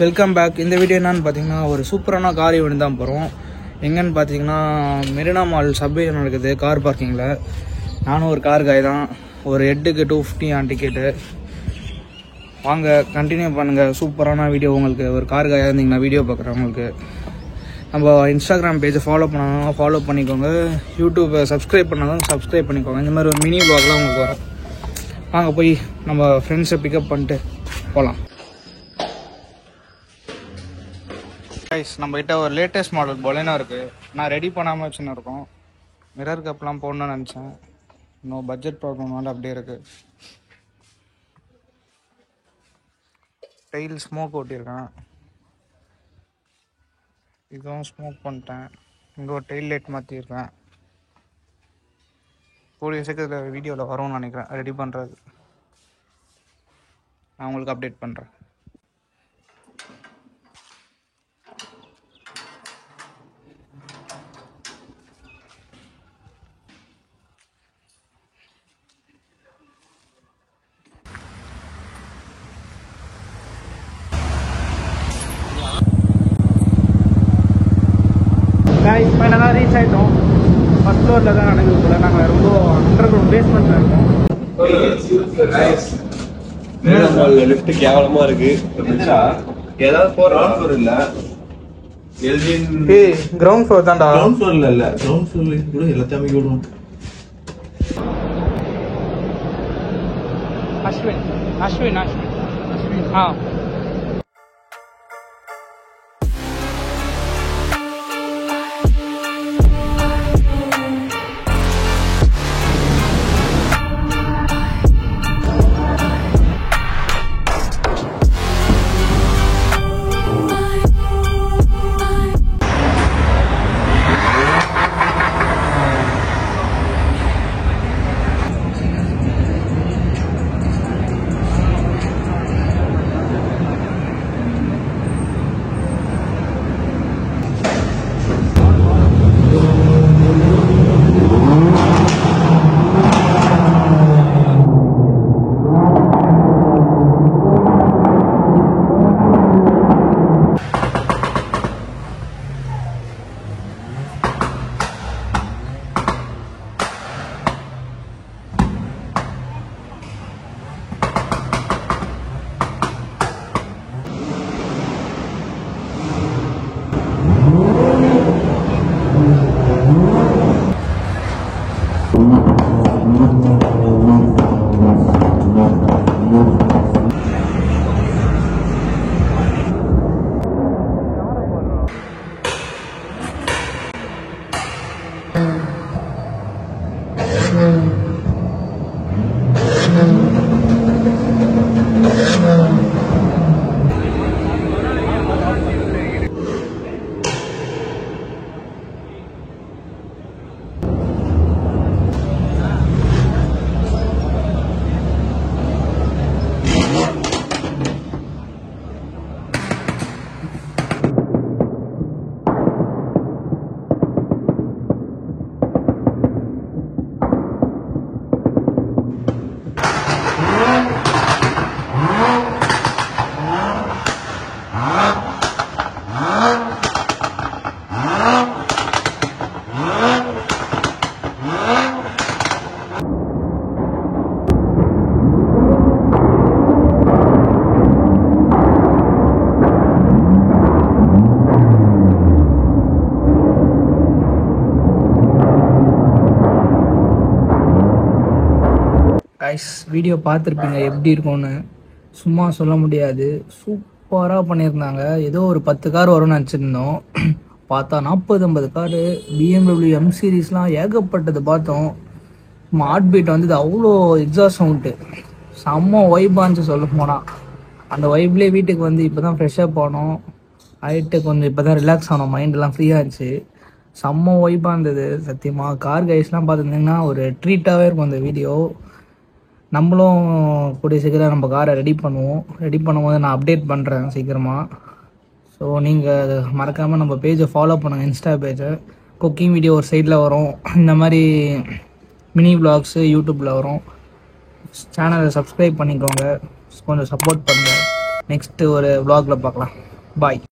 Welcome back. இந்த video என்னன்னு பார்த்தீங்கன்னா ஒரு சூப்பரான கார் ஈவெண்ட் தான் போகிறோம். எங்கன்னு பார்த்தீங்கன்னா மெரினா மால் சப்வே நடக்குது கார் பார்க்கிங்கில். நானும் ஒரு கார் காய் தான். ஒரு ஹெட்டுக்கு 250 ஆன் டிக்கெட்டு. வாங்க கண்டினியூ பண்ணுங்கள். சூப்பரான வீடியோ உங்களுக்கு. ஒரு கார் காயாக இருந்தீங்கன்னா வீடியோ பார்க்குறவங்களுக்கு நம்ம இன்ஸ்டாகிராம் பேஜை ஃபாலோ பண்ணாலும் ஃபாலோ பண்ணிக்கோங்க. யூடியூப்பை சப்ஸ்கிரைப் பண்ணாலும் சப்ஸ்கிரைப் பண்ணிக்கோங்க. இந்த மாதிரி ஒரு மினி வ்ளாக்லாம் உங்களுக்கு வரும். வாங்க போய் நம்ம ஃப்ரெண்ட்ஸை பிக்கப் பண்ணிட்டு போகலாம். நம்ம கிட்ட ஒரு லேட்டஸ்ட் மாடல் பொலேனோ இருக்கு. நான் ரெடி பண்ணாமல் வச்சுன்னு இருக்கோம். மிரர் கப்லாம் போடணும்னு நினச்சேன். இன்னும் பட்ஜெட் ப்ராப்ளம்னால அப்படியே இருக்கு. டைல் ஸ்மோக் ஓட்டியிருக்கேன். இதுவும் ஸ்மோக் பண்ணிட்டேன். இங்கே ஒரு டைல் லைட் மாற்றிருக்கேன். கூடிய சீக்கிரத்தில் வீடியோவில் வரும்னு நினைக்கிறேன். ரெடி பண்ணுறது நான் உங்களுக்கு அப்டேட் பண்ணுறேன். இப்போ என்னதான் ரீச் ஆகிட்டோம். ஃபர்ஸ்ட் ஃப்ளோரில் தான் நடக்குது போல. நாங்கள் ரொம்ப அண்டர் கிரவுண்ட் பேஸ்மெண்ட்டில் இருக்கோம். லிஃப்ட் கேவலமா இருக்கு. ஏதாவது ஃப்ளோர் இல்ல. கிரவுண்ட் ஃப்ளோர் தான்டா. கிரவுண்ட் ஃப்ளோர்ல இல்ல. கிரவுண்ட் ஃப்ளோர்ல கூட எல்லாத்தையும் விடுவோம். அஸ்வின் அஸ்வின் அஸ்வின் அஸ்வின் ஆ கைஸ் வீடியோ பார்த்துருப்பீங்க எப்படி இருக்கும்னு. சும்மா சொல்ல முடியாது. சூப்பராக பண்ணியிருந்தாங்க. ஏதோ ஒரு 10 கார் வரும்னு நினச்சிருந்தோம். பார்த்தா 40-50 காரு. BMW M சீரீஸ்லாம் ஏகப்பட்டது பார்த்தோம். ஹார்ட் பீட் வந்து அவ்வளோ எக்ஸாஸ்ட் சவுண்டு. செம்ம வைப்பாக இருந்துச்சு சொல்ல போனால். அந்த வைப்லேயே வீட்டுக்கு வந்து இப்போ தான் ஃப்ரெஷ்ஷப் ஆனோம். ஆகிட்டு கொஞ்சம் இப்போ தான் ரிலாக்ஸ் ஆனோம். மைண்டெல்லாம் ஃப்ரீயாக இருந்துச்சு. செம்ம வைப்பாக இருந்தது சத்தியமாக. கார் கைஸ்லாம் பார்த்துருந்தீங்கன்னா ஒரு ட்ரீட்டாகவே இருக்கும் அந்த வீடியோ. நம்மளும் கூடிய சீக்கிரம் நம்ம காரை ரெடி பண்ணுவோம். ரெடி பண்ணும்போது நான் அப்டேட் பண்ணுறேன் சீக்கிரமாக. ஸோ நீங்கள் மறக்காமல் நம்ம பேஜை ஃபாலோ பண்ணுங்கள். இன்ஸ்டா பேஜை. குக்கிங் வீடியோ ஒரு சைடில் வரும். இந்த மாதிரி மினி விளாக்ஸு யூடியூப்பில் வரும். சேனலை சப்ஸ்கிரைப் பண்ணிக்கோங்க, கொஞ்சம் சப்போர்ட் பண்ணுங்கள். நெக்ஸ்ட்டு ஒரு விளாகில் பார்க்கலாம். பாய்.